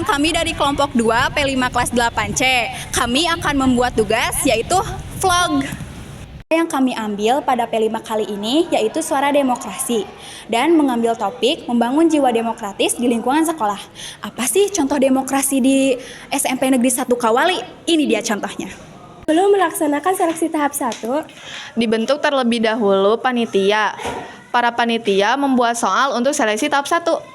kami dari kelompok 2 P5 kelas 8C. Kami akan membuat tugas yaitu vlog. Yang kami ambil pada P5 kali ini yaitu suara demokrasi dan mengambil topik membangun jiwa demokratis di lingkungan sekolah. Apa sih contoh demokrasi di SMP Negeri 1 Kawali? Ini dia contohnya. Belum melaksanakan seleksi tahap 1, Dibentuk terlebih dahulu panitia. Para panitia membuat soal untuk seleksi tahap 1.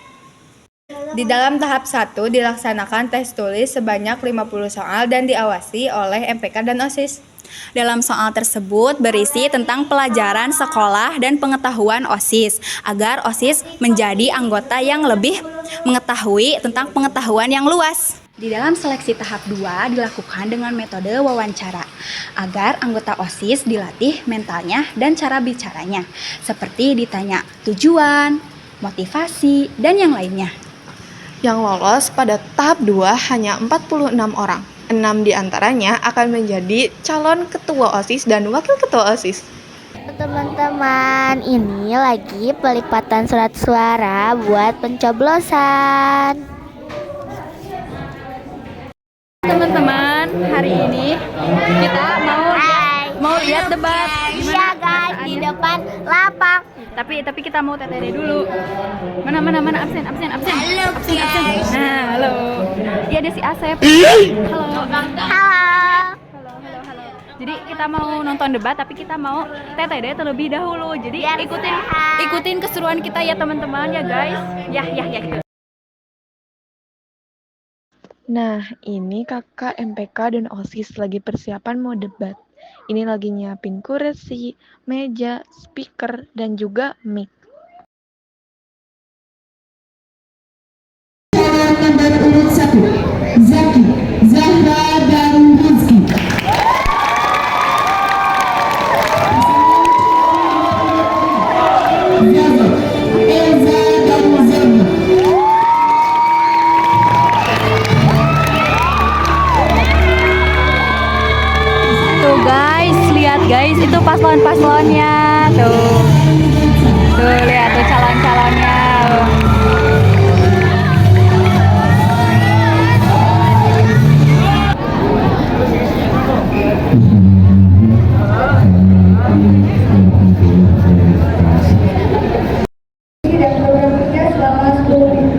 Di dalam tahap 1 dilaksanakan tes tulis sebanyak 50 soal dan diawasi oleh MPK dan OSIS. Dalam soal tersebut berisi tentang pelajaran sekolah dan pengetahuan OSIS, agar OSIS menjadi anggota yang lebih mengetahui tentang pengetahuan yang luas. Di dalam seleksi tahap 2 dilakukan dengan metode wawancara, agar anggota OSIS dilatih mentalnya dan cara bicaranya, seperti ditanya tujuan, motivasi, dan yang lainnya. Yang lolos pada tahap 2 hanya 46 orang. 6 diantaranya akan menjadi calon ketua OSIS dan wakil ketua OSIS. Teman-teman, ini lagi pelipatan surat suara buat pencoblosan. Teman-teman, hari ini kita mau lihat debat. Iya guys, di depan lapang. Tapi kita mau TTD dulu. Mana absen. Halo Absen. Nah, halo. Iya, ada si Asep. Halo. Jadi kita mau nonton debat tapi kita mau TTD terlebih dahulu. Jadi Biar sehat. ikutin keseruan kita ya teman-teman ya guys. Ya. Nah, ini kakak MPK dan OSIS lagi persiapan mau debat. Ini lagi nyiapin kursi, meja, speaker, dan juga mic. Nomor urut 1, Zaki, Zahra, dan Rizky. Zaza, Eza, dan Zerna. Tuh guys, lihat guys, itu paslon-paslonnya. Tuh lihat tuh calon-calonnya. Dan program kerja selama 10 menit.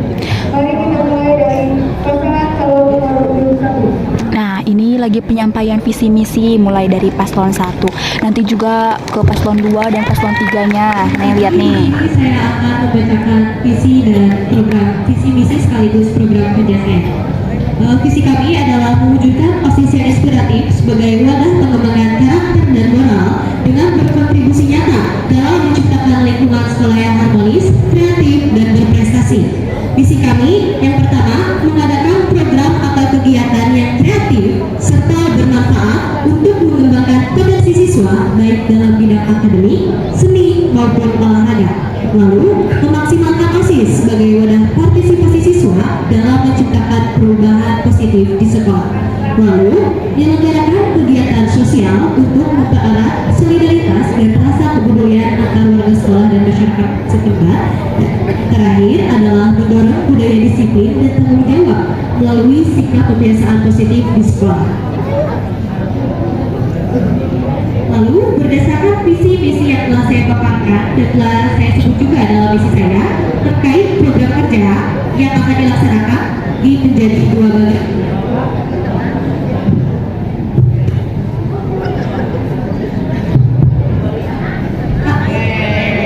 Mari kita mulai dari pasangan calon nomor urut 1. Nah, ini lagi penyampaian visi misi mulai dari paslon 1. Nanti juga ke paslon 2 dan paslon 3-nya. Nih, lihat nih. Saya akan membacakan visi dan program visi misi sekaligus program kerja saya. Visi kami adalah mewujudkan OSIS yang inspiratif sebagai wadah pengembangan karakter dan moral dengan berkontribusi nyata dalam menciptakan lingkungan sekolah yang harmonis, kreatif, dan berprestasi. Visi kami yang pertama mengadakan program atau kegiatan yang kreatif serta bermanfaat untuk mengembangkan potensi siswa baik dalam bidang akademik, seni maupun olahraga. Lalu memaksimalkan OSIS sebagai wadah partisipasi siswa dalam menciptakan perubahan positif di sekolah. Lalu menyelenggarakan kegiatan sosial untuk mempererat solidaritas dan rasa kebudayaan antar warga sekolah dan masyarakat setempat. Terakhir adalah mendorong budaya disiplin dan tanggung jawab melalui sikap kebiasaan positif di sekolah. Lalu berdasarkan visi misi yang telah saya paparkan dan telah saya sebut juga dalam misi saya terkait program kerja yang akan dilaksanakan di menjadi 2 bagian.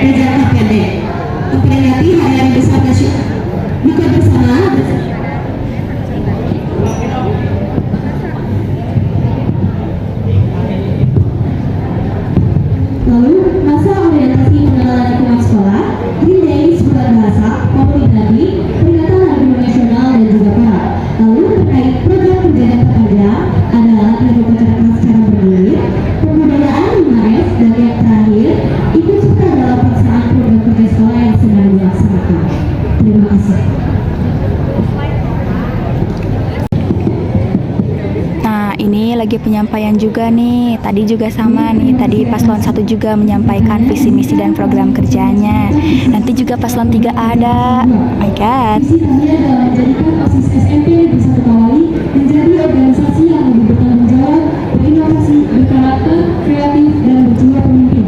Jangka pendek memperingati hari-hari besar nasional buka bersama. Lalu masa orientasi pengenalan lingkungan sekolah, Green Days berbahasa, Populari, peringatan Hari Guru Nasional dan juga para. Lalu terkait program kerja dan pekerja adalah diupacarkan secara bergilir, pembudayaan 5S, dan yang terakhir ikut serta dalam pelaksanaan program kerja sekolah yang sedang dilaksanakan. Terima kasih. Nah, ini lagi penyampaian juga nih. Tadi juga sama nih. Tadi paslon 1 juga menyampaikan visi misi dan program kerjanya. Nanti juga paslon 3 ada. Oh my god. Visi kami adalah menjadikan OSIS SMP Negeri 1 Kawali menjadi organisasi yang lebih bertanggung jawab, berinovasi, berkarakter, kreatif, dan berjiwa pemimpin,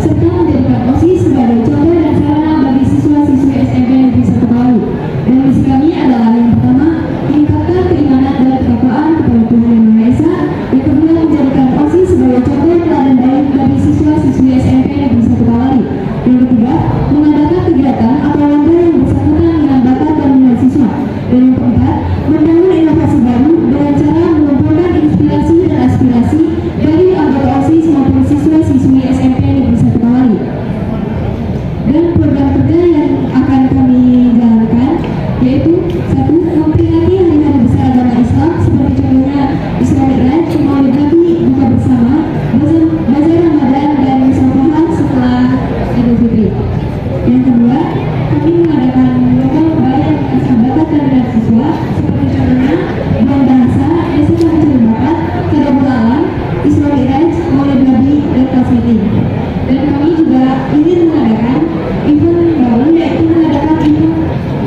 serta menjadikan OSIS sebagai contoh dan sarana bagi siswa-siswi SMP Negeri 1 Kawali. Dan misi kami adalah yang pertama, meningkatkan keimanan dan ketakwaan kepada Tuhan Yang Maha Esa. Yang kedua, menjadikan OSIS sebagai contoh teladan baik bagi siswa-siswi SMP Negeri 1 Kawali. Yang ketiga, mengadakan kegiatan atau lomba yang bersangkutan dengan bakat dan minat siswa. Dan yang keempat, membangun inovasi baru dengan cara mengumpulkan inspirasi dan aspirasi bagi anggota OSIS maupun siswa-siswi SMP Negeri 1 Kawali. Dan program kerja yang akan kami jalankan yaitu satu, memperingati hari-hari besar agama Islam seperti contohnya Isra Mi'raj, Maulid Nabi, buka bersama, bazar Ramadan, dan musyawarah setelah Idul Fitri. Yang kedua, kami mengadakan lomba yang mengasah bakat dan minat siswa seperti contohnya Bank Bahasa, Desa Mencari Bakat, Tadabbur Alam, Isra Mi'raj, Maulid Nabi, dan kelas meeting. Dan kami juga ingin mengadakan event baru yaitu mengadakan event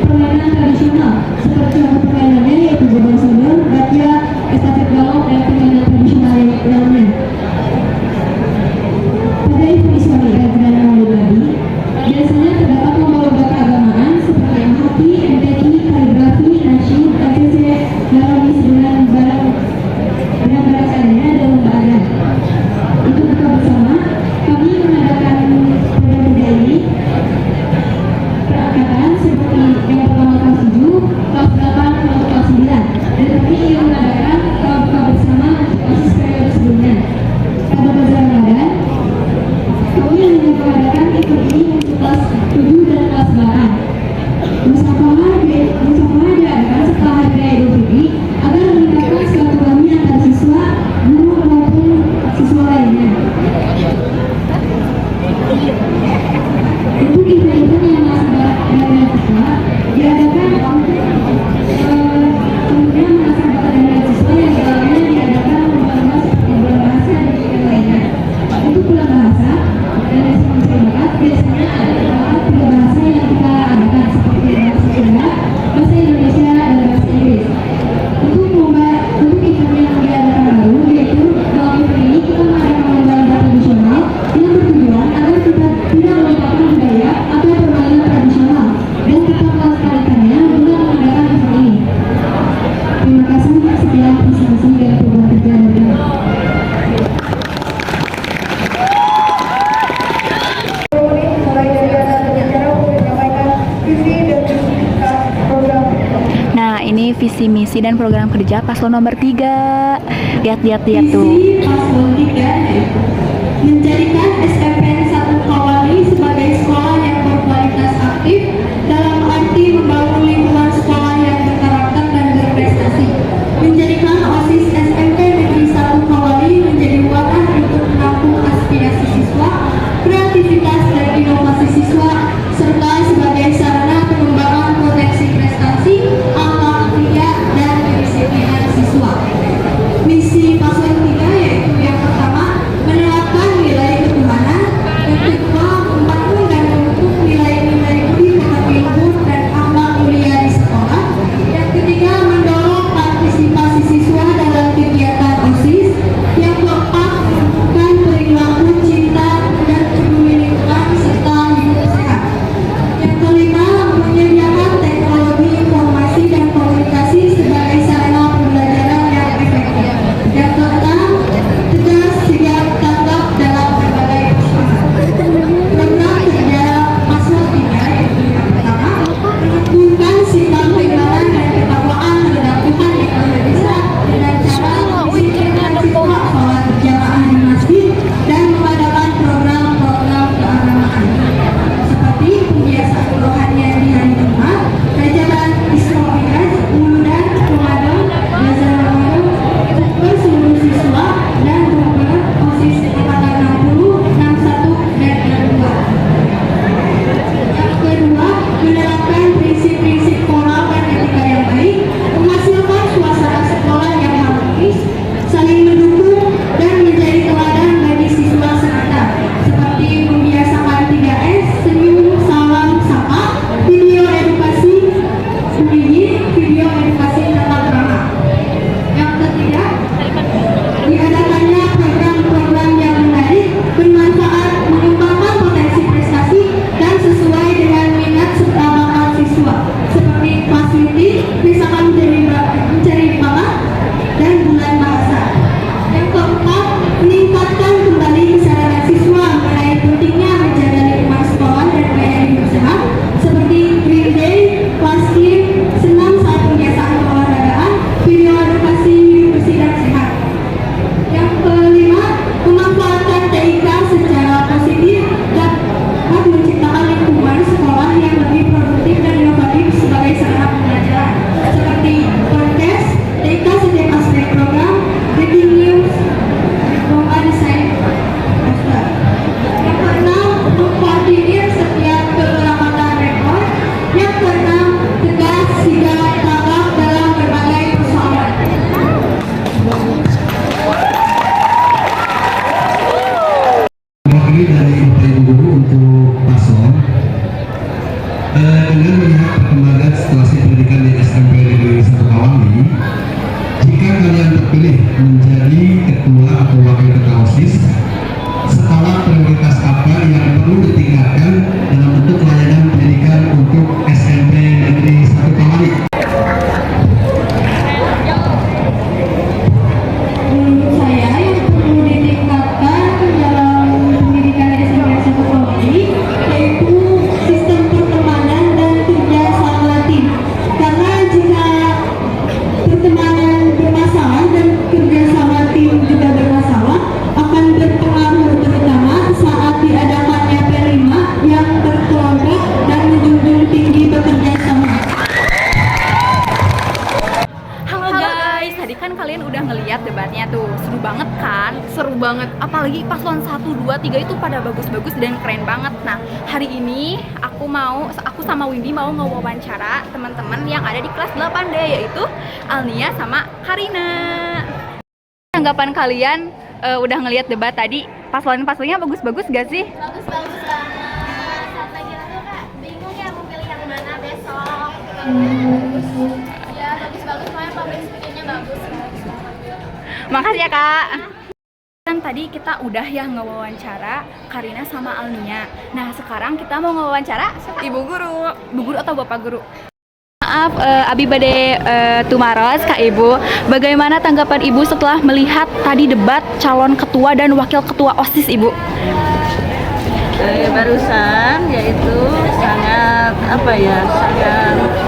permainan tradisional seperti contoh permainannya yaitu jebol sodor, bakya, estafet balok, dan permainan tradisional yang lainnya. Pada event Isra Mi'raj dan Maulid Nabi biasanya terdapat lomba-lomba keagamaan seperti MHP, MTQ, kaligrafi, nasyid, MTC, garonis dengan barang seadanya dan lomba adat. Untuk buka bersama, kami mengadakan program kerja ini perangkatan seperti yang pertama kelas 7, kelas 8, kelas 9. Dan kami ingin mengadakan buka bersama untuk OSIS periode sebelumnya. Pada bazar Ramadan, kami ingin mengadakan event ini untuk kelas 7 dan kelas 8. Musyawarah diadakan setelah Hari Raya Idul Fitri agar meningkatkan silaturahmi antar siswa, guru maupun siswa lainnya. Untuk event-event yang masih dari siswa diadakan tentunya mengasah bakat dari siswa yang dalamnya diadakan lomba-lomba seperti bulan bahasa dan yang lainnya. Untuk bulan bahasa dan desa mencari bakat biasanya ada terdapat 3 bahasa yang kita adakan seperti bahasa Sunda, bahasa Indonesia, dan bahasa Inggris. Untuk event yang diadakan baru yaitu dalam event ini kita mengadakan lomba-lomba tradisional yang bertujuan agar kita tidak melupakan budaya atau permainan tradisional dan tetap melestarikannya dengan mengadakan event ini. Terima kasih. Sekian presentasi dari program kerja dari kami. Mulai dari anak berbicara untuk menyampaikan visi dan misi program. Nah, ini visi misi dan program kerja paslon nomor 3. Lihat tuh. Visi paslon 3 yaitu menjadikan SMPN 1 Kawali sebagai sekolah yang berkualitas aktif dalam arti membangun lingkungan sekolah yang berkarakter dan berprestasi. Menjadikan OSIS SMP Negeri 1 Kawali menjadi wadah untuk menampung aspirasi siswa, kreativitas dan inovasi siswa, serta sebagai sarana pengembangan potensi prestasi, akhlak mulia, dan kedisiplinan siswa. Misi paslon 3 yaitu yang pertama, menerapkan nilai ketuhanan, yang kedua, membangun dan memupuk nilai-nilai budi pekerti luhur dan akhlak mulia di sekolah, yang ketiga, mendorong partisipasi siswa terpilih menjadi ketua atau wakil ketua OSIS, skala prioritas apa yang perlu ditingkatkan dalam bentuk layanan pendidikan untuk SMP Negeri 1 Pamali? Menurut saya yang perlu ditingkatkan dalam pendidikan SMP 1 Pamali yaitu sistem pertemanan dan kerja sama tim. Karena jika pertemanan bermasalah dan kerja sama tim juga bermasalah, akan berpengaruh terutama saat diadakannya P5 yang berkelompok dan menjunjung tinggi bekerja sama. Halo guys, tadi kan kalian udah ngeliat debatnya tuh, seru banget kan? Seru banget, apalagi paslon 1, 2, 3 itu pada bagus-bagus dan keren banget. Nah, hari ini aku sama Windy mau ngewawancara teman-teman yang ada di kelas 8D, yaitu Alnia sama Karina. Tanggapan kalian udah ngeliat debat tadi, paslon-paslonnya bagus-bagus gak sih? Bagus-bagus banget. Lagi tuh Kak, bingung ya mau pilih yang mana besok. Ya bagus-bagus, soalnya public speaking-nya bagus. Makasih ya kak. Kan tadi kita udah ya ngewawancara Karina sama Alnia. Nah sekarang kita mau ngewawancara ibu guru. Ibu guru atau bapak guru? Maaf, Abi Bade Tumaros, Kak Ibu. Bagaimana tanggapan Ibu setelah melihat tadi debat calon ketua dan wakil ketua OSIS Ibu? Barusan yaitu sangat sangat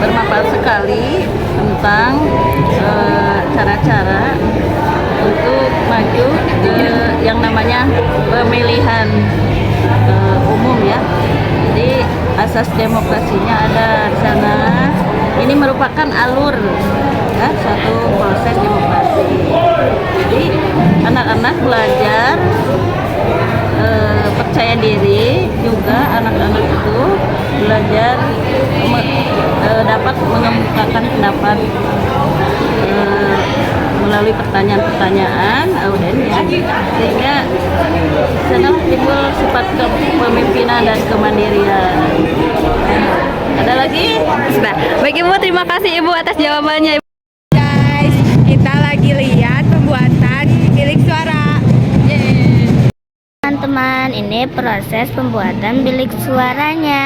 bermanfaat sekali tentang cara-cara untuk maju ke yang namanya pemilihan umum ya. Jadi asas demokrasinya ada di sana. Ini merupakan alur ya, suatu proses demokrasi. Jadi anak-anak belajar percaya diri, juga anak-anak itu belajar dapat mengemukakan pendapat melalui pertanyaan-pertanyaan audiennya, sehingga sana timbul sifat kepemimpinan dan kemandirian. Ada lagi? Sudah. Baik Ibu, terima kasih Ibu atas jawabannya. Guys, kita lagi lihat pembuatan bilik suara. Teman-teman, ini proses pembuatan bilik suaranya.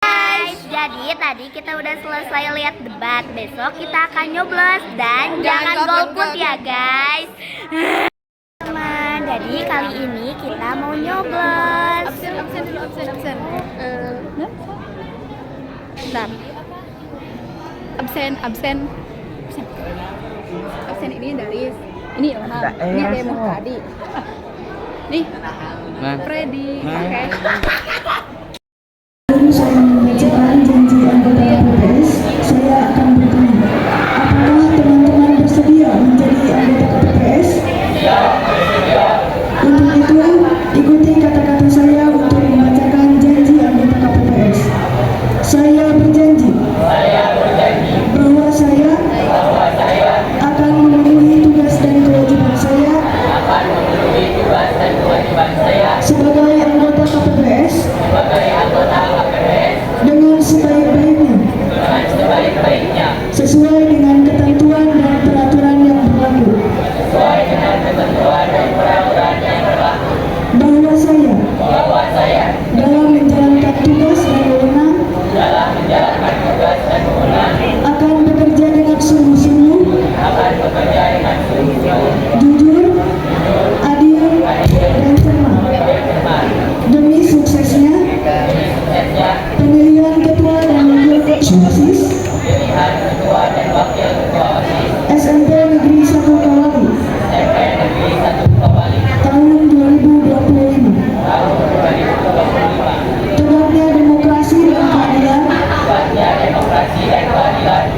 Guys, jadi tadi kita udah selesai lihat debat. Besok kita akan nyoblos dan jangan golput ya guys. Teman, jadi kali ini kita mau nyoblos. Absen. Bentar. Absen ini dari ini Ilham. Ini ada yang mau tadi. Nih. Freddy. Oke. Saya membacakan janji anggota KPPS, saya akan bertanya, apakah teman-teman bersedia menjadi anggota KPPS? Untuk itu, ikuti kata-kata saya untuk membacakan janji anggota KPPS. Saya berjanji bahwa saya akan memenuhi tugas dan kewajiban saya sebagai anggota KPPS dengan sebaik-baiknya sesuai dengan ketentuan dan peraturan yang berlaku, bahwa saya dalam menjalankan tugas dan wewenang akan bekerja dengan sungguh-sungguh, jujur, adil, dan cermat demi suksesnya pemilihan ketua dan wakil ketua OSIS SMP Negeri 1 Pamali tahun 2025. Tegaknya demokrasi dan keadilan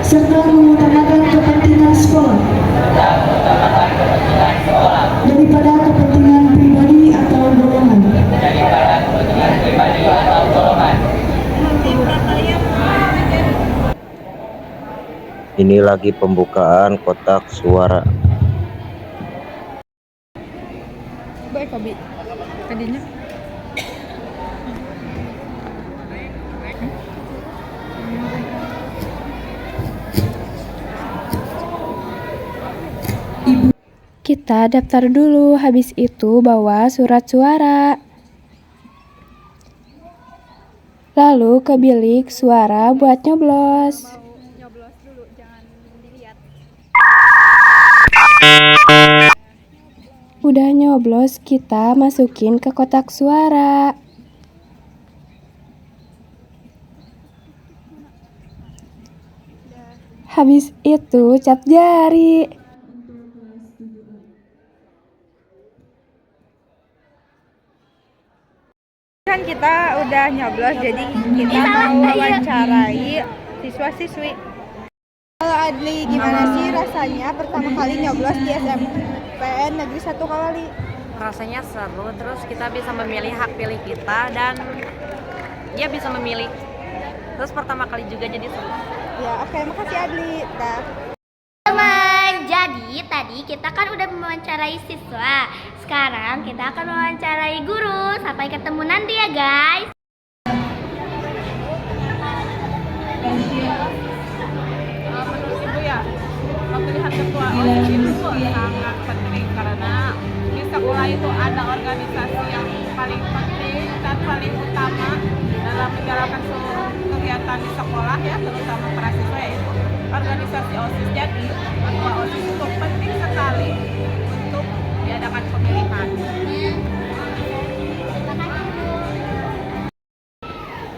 serta mengutamakan kepentingan sekolah daripada kepentingan pribadi atau golongan. Ini lagi pembukaan kotak suara. Baik, Abi. Tadinya. Kita daftar dulu, habis itu bawa surat suara. Lalu ke bilik suara buat nyoblos. Udah nyoblos, kita masukin ke kotak suara. Habis itu cap jari. Kan kita udah nyoblos, jadi kita mau wawancarai siswa-siswi. Kalau Adli, gimana sih rasanya pertama kali nyoblos di SMPN Negeri 1 Kawali? Rasanya seru, terus kita bisa memilih hak pilih kita dan dia bisa memilih. Terus pertama kali juga jadi seru. Ya, oke, makasih Adli. Dah. Teman, jadi tadi kita kan udah mewawancarai siswa. Sekarang kita akan mewawancarai guru. Sampai ketemu nanti ya guys. Menurut Ibu ya, pemilihan ketua OSIS itu sangat penting karena di sekolah itu ada organisasi yang paling penting dan paling utama dalam menjalankan seluruh kegiatan di sekolah ya, terutama para siswa, yaitu organisasi OSIS. Jadi ketua OSIS itu penting sekali untuk diadakan pemilihan.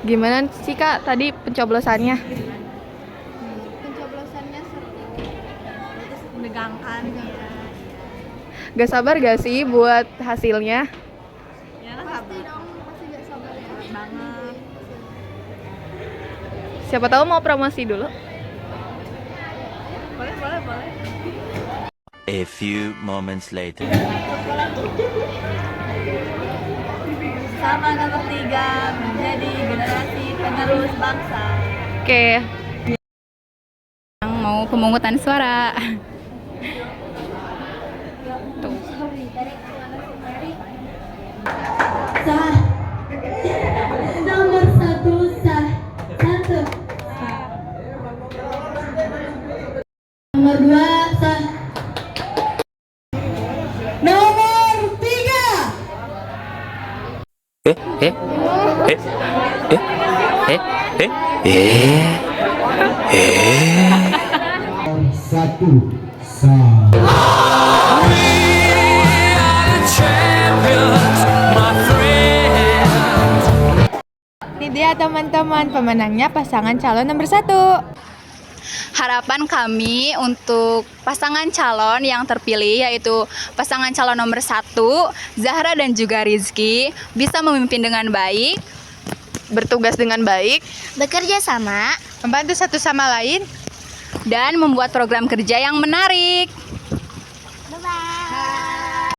Gimana sih Kak tadi pencoblosannya? Pencoblosannya seru. Menegangkan ya. Gak sabar gak sih buat hasilnya? Ya, pasti dong, pasti gak sabar ya. Banget. Siapa tahu mau promosi dulu? Boleh. A few moments later. Sama nomor 3 menjadi generasi penerus bangsa. Oke. Yang mau pemungutan suara. Tuh. Sah. Nomor 1 sah. 1. Nomor 2 sah. Nomor 1 sah. Ini dia teman-teman pemenangnya pasangan calon nomor 1. Harapan kami untuk pasangan calon yang terpilih yaitu pasangan calon nomor 1 Zahra dan juga Rizky bisa memimpin dengan baik, Bertugas dengan baik. Bekerja sama. Membantu satu sama lain. dan membuat program kerja yang menarik.